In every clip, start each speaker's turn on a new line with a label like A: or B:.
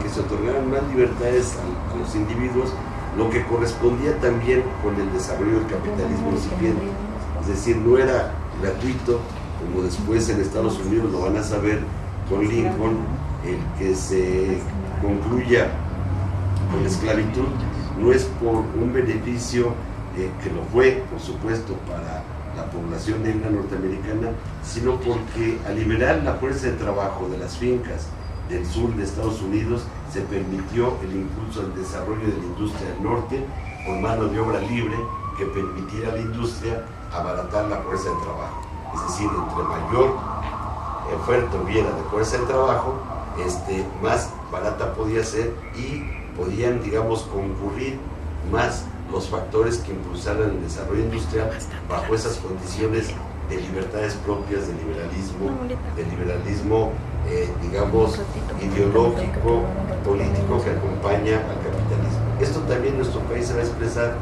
A: que se otorgaran más libertades a los individuos, lo que correspondía también con el desarrollo del capitalismo incipiente. Es decir, no era gratuito, como después en Estados Unidos lo van a saber con Lincoln, el que se concluya con la esclavitud, no es por un beneficio que lo fue, por supuesto, para la población negra norteamericana, sino porque al liberar la fuerza de trabajo de las fincas del sur de Estados Unidos, se permitió el impulso al desarrollo de la industria del norte con mano de obra libre que permitiera a la industria abaratar la fuerza de trabajo. Es decir, entre mayor oferta hubiera de fuerza de trabajo, más barata podía ser y podían, digamos, concurrir más los factores que impulsaran el desarrollo industrial bajo esas condiciones de libertades propias del liberalismo, digamos, ideológico, político que acompaña al capitalismo. Esto también en nuestro país se va a expresar,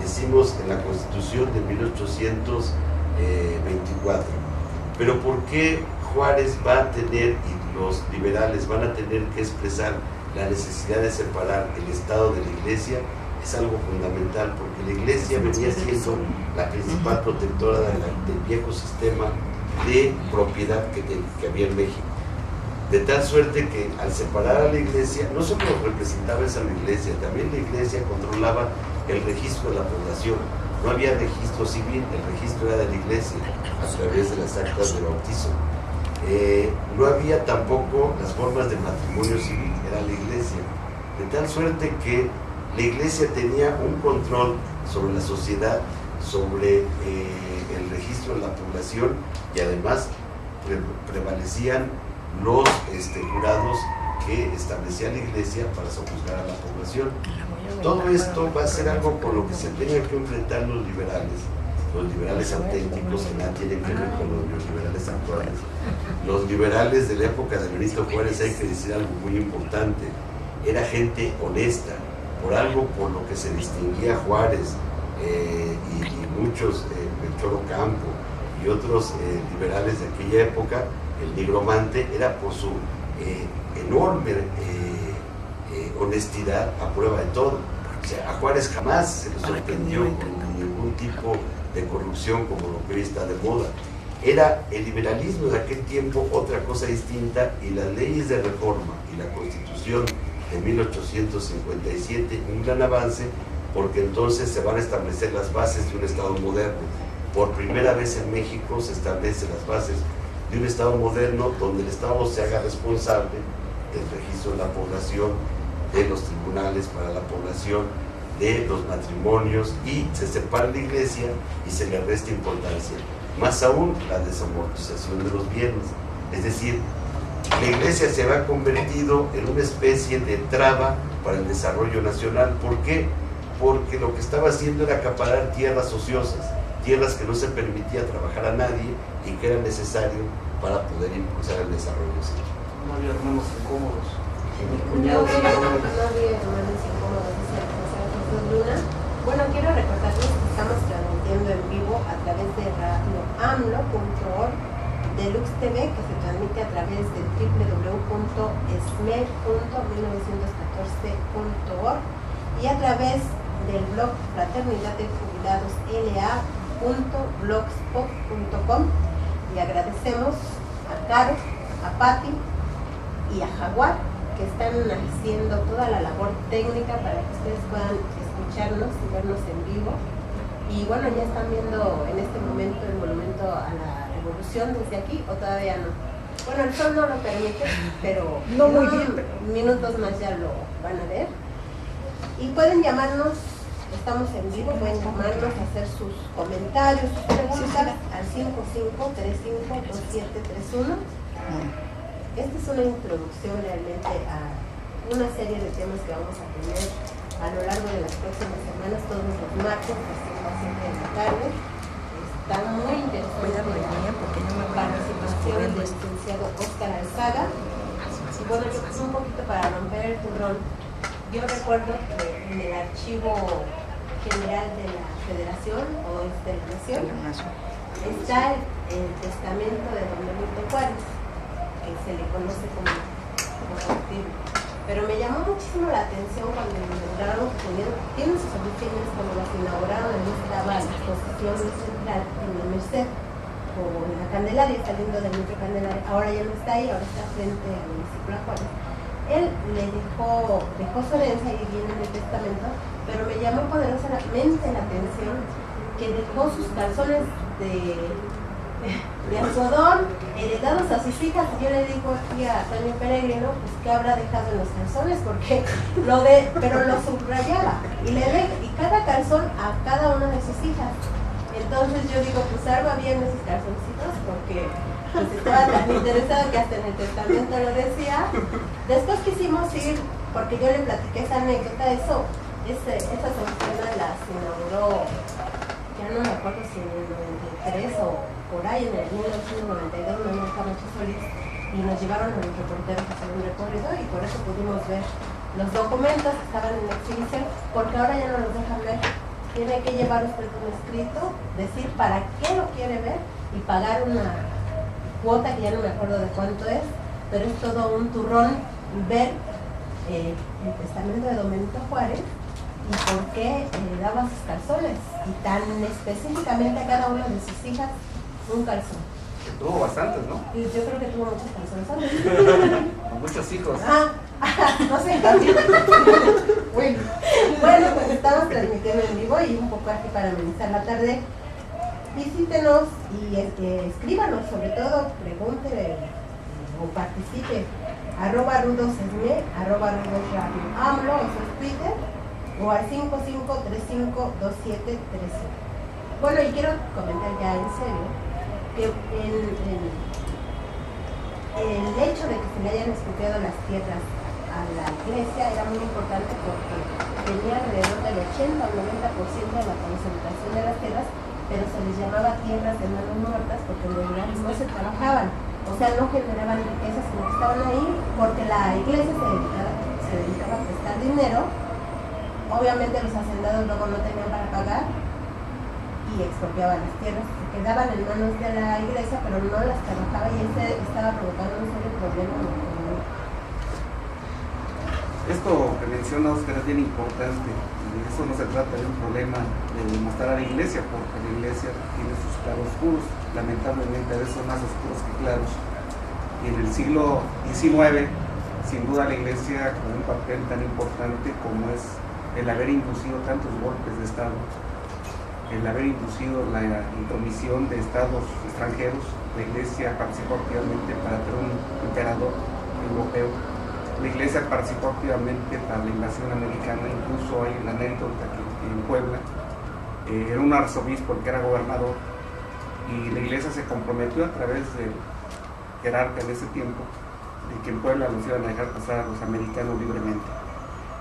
A: decimos, en la Constitución de 1824. Pero ¿por qué Juárez va a tener, y los liberales van a tener que expresar la necesidad de separar el Estado de la Iglesia? Es algo fundamental, porque la Iglesia venía siendo la principal protectora del viejo sistema de propiedad que había en México. De tal suerte que al separar a la Iglesia, no solo representaba esa la Iglesia, también la Iglesia controlaba el registro de la población. No había registro civil, el registro era de la Iglesia a través de las actas de bautizo. No había tampoco las formas de matrimonio civil, era la Iglesia. De tal suerte que la Iglesia tenía un control sobre la sociedad, sobre el registro de la población, y además prevalecían los jurados que establecía la Iglesia para sojuzgar a la población. Todo esto va a ser algo por lo que se tengan que enfrentar los liberales auténticos, que nada tienen que ver con los liberales actuales. Los liberales de la época de Benito Juárez, hay que decir algo muy importante, era gente honesta, por algo por lo que se distinguía Juárez y muchos, Melchor Ocampo y otros liberales de aquella época, el nigromante, era por su enorme honestidad a prueba de todo. O sea, a Juárez jamás se le sorprendió con ningún tipo de corrupción como lo que hoy está de moda. Era el liberalismo de aquel tiempo otra cosa distinta, y las leyes de reforma y la Constitución de 1857 un gran avance, porque entonces se van a establecer las bases de un Estado moderno. Por primera vez en México se establecen las bases de un Estado moderno donde el Estado se haga responsable del registro de la población, de los tribunales para la población, de los matrimonios, y se separa la Iglesia y se le resta importancia. Más aún, la desamortización de los bienes. Es decir, la Iglesia se ha convertido en una especie de traba para el desarrollo nacional. ¿Por qué? Porque lo que estaba haciendo era acaparar tierras ociosas, tierras que no se permitía trabajar a nadie y que era necesario para poder impulsar el desarrollo.
B: No había hermanos incómodos.
C: No había hermanos incómodos, dice el profesor Jesús Luna. Bueno, quiero recordarles que estamos transmitiendo en vivo a través de radioamlo.org, Deluxe TV, que se transmite a través de www.sme.1914.org, y a través del blog Fraternidad de Jubilados LA.blogspot.com. Y agradecemos a Caro, a Patti y a Jaguar, que están haciendo toda la labor técnica para que ustedes puedan escucharnos y vernos en vivo. Y bueno, ya están viendo en este momento el monumento a la revolución desde aquí, o todavía no. Bueno, el sol no lo permite, pero
D: no muy bien,
C: minutos más ya lo van a ver. Y pueden llamarnos, estamos en vivo, pueden llamarnos a hacer sus comentarios, sus preguntas al 55352731. Esta es una introducción realmente a una serie de temas que vamos a tener a lo largo de las próximas semanas, todos los martes, a las 5 de la tarde. Está muy interesante la participación del licenciado Óscar Alzaga. Y bueno, un poquito para romper el turrón. Yo recuerdo que en el archivo general de la Federación, o de la Nación, está el testamento de don Benito Juárez, que se le conoce como factible. Pero me llama muchísimo la atención cuando inauguraron, tienen sus oficinas cuando las inauguraron, en estaba la exposición central en la Merced, o en la Candelaria, saliendo del metro Candelaria. Ahora ya no está ahí, ahora está frente al municipio de Juárez. Él le dejó su herencia y viene en el testamento, pero me llamó poderosamente la atención que dejó sus calzones de algodón heredados a sus hijas. Yo le digo aquí a Toño Peregrino, pues qué habrá dejado en los calzones, porque pero lo subrayaba y cada calzón a cada una de sus hijas. Entonces yo digo, pues algo había en esos calzoncitos, porque pues estaba tan interesado que hasta en el testamento lo decía. Después quisimos ir, porque yo le platiqué esa anécdota, esas oficinas las inauguró, ya no me acuerdo si en el 93 o por ahí, en el 1992, Manuel Camacho Solís, y nos llevaron a los reporteros a hacer un recorrido, y por eso pudimos ver los documentos que estaban en la exhibición, porque ahora ya no los dejan ver. Tiene que llevar usted un escrito, decir para qué lo quiere ver y pagar una cuota que ya no me acuerdo de cuánto es, pero es todo un turrón ver el testamento de Don Benito Juárez y por qué daba sus calzones, y tan específicamente a cada una de sus hijas un calzón.
D: Tuvo bastantes, ¿no?
C: Y yo creo que tuvo muchos calzones.
D: Con muchos hijos.
C: No sé. Bueno, pues estamos transmitiendo en vivo y un poco aquí para amenizar la tarde. Visítenos y escríbanos, sobre todo, pregunte o participe. @rudosesme, @rudosradio, AMLO, eso es Twitter, o al 55352735. Bueno, y quiero comentar ya en serio que el hecho de que se le hayan expropiado las tierras a la iglesia era muy importante, porque tenía alrededor del 80 o 90% de la concentración de las tierras, pero se les llamaba tierras de manos muertas porque en realidad no se trabajaban, o sea, no generaban riquezas, sino que estaban ahí porque la iglesia se dedicaba a prestar dinero. Obviamente los hacendados luego no tenían para pagar y expropiaban las tierras, se quedaban en manos de la iglesia, pero no las trabajaba, y estaba provocando un serio problema en la economía.
D: Esto que menciona Oscar es bien importante. Eso no se trata de un problema de demostrar a la iglesia, porque la iglesia tiene sus claroscuros, lamentablemente a veces son más oscuros que claros. Y en el siglo XIX, sin duda la iglesia con un papel tan importante como es el haber inducido tantos golpes de Estado, el haber inducido la intromisión de estados extranjeros. La iglesia participó activamente para tener un emperador europeo. La iglesia participó activamente para la invasión americana. Incluso hay una anécdota que en Puebla era un arzobispo que era gobernador, y la iglesia se comprometió a través del jerarca de ese tiempo de que en Puebla los iban a dejar pasar a los americanos libremente.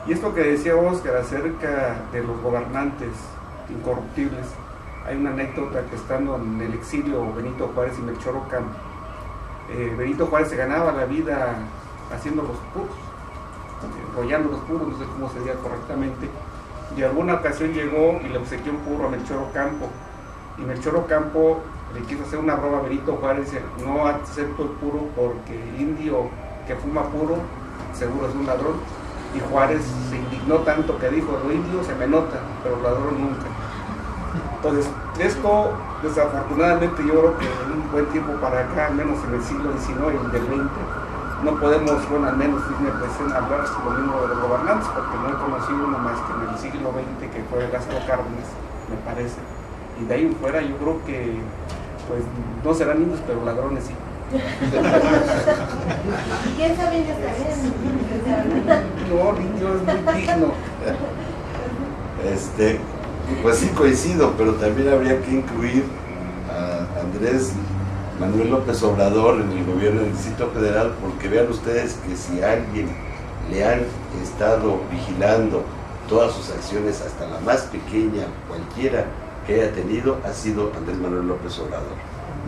D: Y esto que decía Oscar acerca de los gobernantes incorruptibles, hay una anécdota que estando en el exilio Benito Juárez y Melchor Ocampo, Benito Juárez se ganaba la vida haciendo los puros, enrollando los puros, no sé cómo se diga correctamente, y en alguna ocasión llegó y le obsequió un puro a Melchor Ocampo, y Melchor Ocampo le quiso hacer una broma a Benito Juárez, y dice, no acepto el puro porque el indio que fuma puro seguro es un ladrón. Y Juárez se indignó tanto que dijo, lo indio se me nota, pero ladrón nunca. Entonces, esto desafortunadamente yo creo que en un buen tiempo para acá, al menos en el siglo XIX y en el XX, no podemos, bueno, al menos sin impresión, hablar lo mismo de los gobernantes, porque no he conocido uno más que en el siglo XX, que fue Lázaro Cárdenas, me parece. Y de ahí en fuera yo creo que, pues, no serán indios, pero ladrones sí.
C: ¿Quién sabe indio también?
D: No, el indio es muy digno.
A: Pues sí coincido, pero también habría que incluir a Andrés Manuel López Obrador en el gobierno del Distrito Federal, porque vean ustedes que si a alguien le han estado vigilando todas sus acciones, hasta la más pequeña, cualquiera que haya tenido, ha sido Andrés Manuel López Obrador.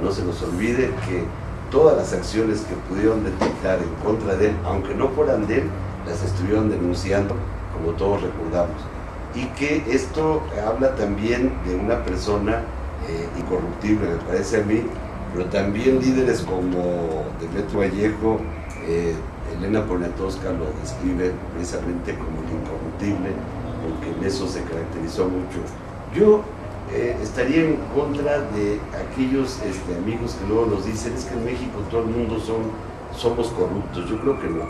A: No se nos olvide que todas las acciones que pudieron detectar en contra de él, aunque no fueran de él, las estuvieron denunciando, como todos recordamos. Y que esto habla también de una persona incorruptible, me parece a mí, pero también líderes como Demetrio Vallejo, Elena Poniatowska lo describe precisamente como el incorruptible, porque en eso se caracterizó mucho. Yo estaría en contra de aquellos amigos que luego nos dicen, es que en México todo el mundo somos corruptos. Yo creo que no.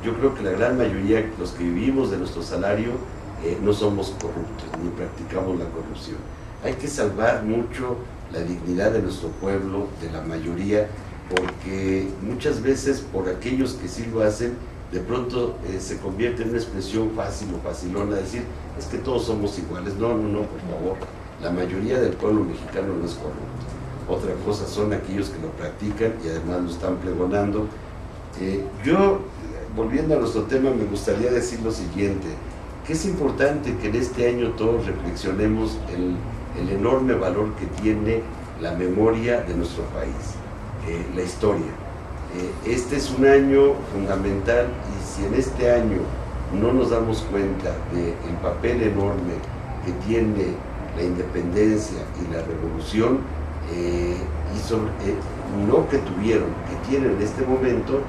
A: Yo creo que la gran mayoría, los que vivimos de nuestro salario, no somos corruptos, ni practicamos la corrupción. Hay que salvar mucho la dignidad de nuestro pueblo, de la mayoría, porque muchas veces por aquellos que sí lo hacen, de pronto se convierte en una expresión fácil o facilona, decir, es que todos somos iguales. No, por favor, la mayoría del pueblo mexicano no es corrupto. Otra cosa son aquellos que lo practican y además lo están pregonando. Yo, volviendo a nuestro tema, me gustaría decir lo siguiente, que es importante que en este año todos reflexionemos el enorme valor que tiene la memoria de nuestro país, la historia. Este es un año fundamental y si en este año no nos damos cuenta del papel enorme que tiene la independencia y la revolución, no que tuvieron, que tienen en este momento,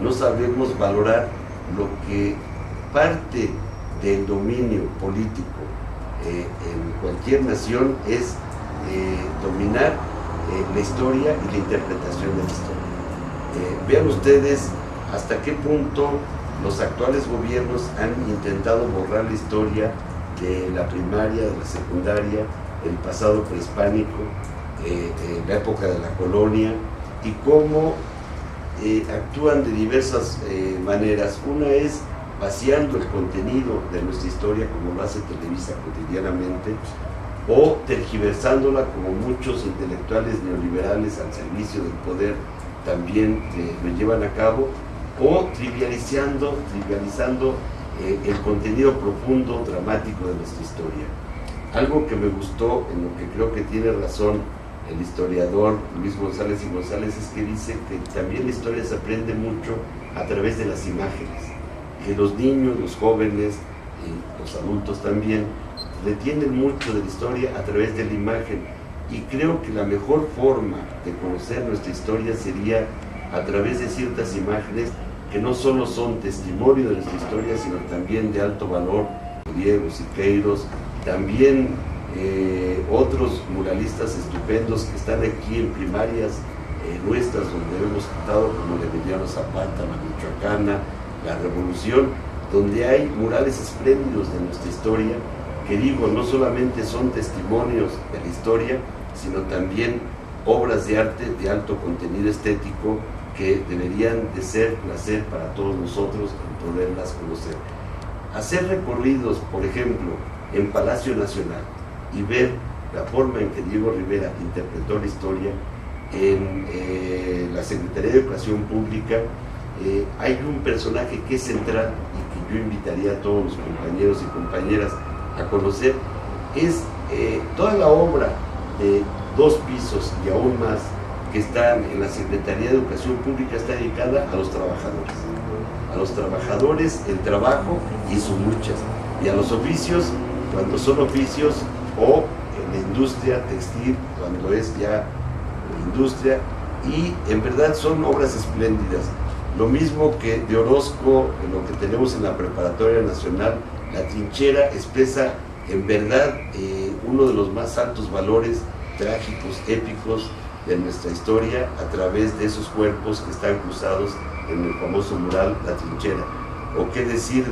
A: no sabemos valorar lo que parte del dominio político en cualquier nación es dominar la historia y la interpretación de la historia. Vean ustedes hasta qué punto los actuales gobiernos han intentado borrar la historia de la primaria, de la secundaria, el pasado prehispánico, la época de la colonia, y cómo actúan de diversas maneras. Una es vaciando el contenido de nuestra historia, como lo hace Televisa cotidianamente, o tergiversándola, como muchos intelectuales neoliberales al servicio del poder también lo llevan a cabo, o trivializando el contenido profundo, dramático de nuestra historia. Algo que me gustó, en lo que creo que tiene razón el historiador Luis González y González, es que dice que también la historia se aprende mucho a través de las imágenes, que los niños, los jóvenes y los adultos también retienen mucho de la historia a través de la imagen, y creo que la mejor forma de conocer nuestra historia sería a través de ciertas imágenes que no solo son testimonio de nuestra historia, sino también de alto valor. Diego Siqueiros, también otros muralistas estupendos que están aquí en primarias nuestras, donde hemos estado, como el Emiliano Zapata, la Michoacana, la Revolución, donde hay murales espléndidos de nuestra historia, que digo, no solamente son testimonios de la historia, sino también obras de arte de alto contenido estético que deberían de ser placer para todos nosotros en poderlas conocer. Hacer recorridos, por ejemplo, en Palacio Nacional y ver la forma en que Diego Rivera interpretó la historia, en la Secretaría de Educación Pública hay un personaje que es central y que yo invitaría a todos los compañeros y compañeras a conocer. Es toda la obra de 2 pisos y aún más que están en la Secretaría de Educación Pública está dedicada a los trabajadores, el trabajo y sus luchas, y a los oficios cuando son oficios, o en la industria textil cuando es ya industria, y en verdad son obras espléndidas. Lo mismo que de Orozco, en lo que tenemos en la Preparatoria Nacional, La Trinchera expresa en verdad uno de los más altos valores trágicos, épicos de nuestra historia, a través de esos cuerpos que están cruzados en el famoso mural La Trinchera. O qué decir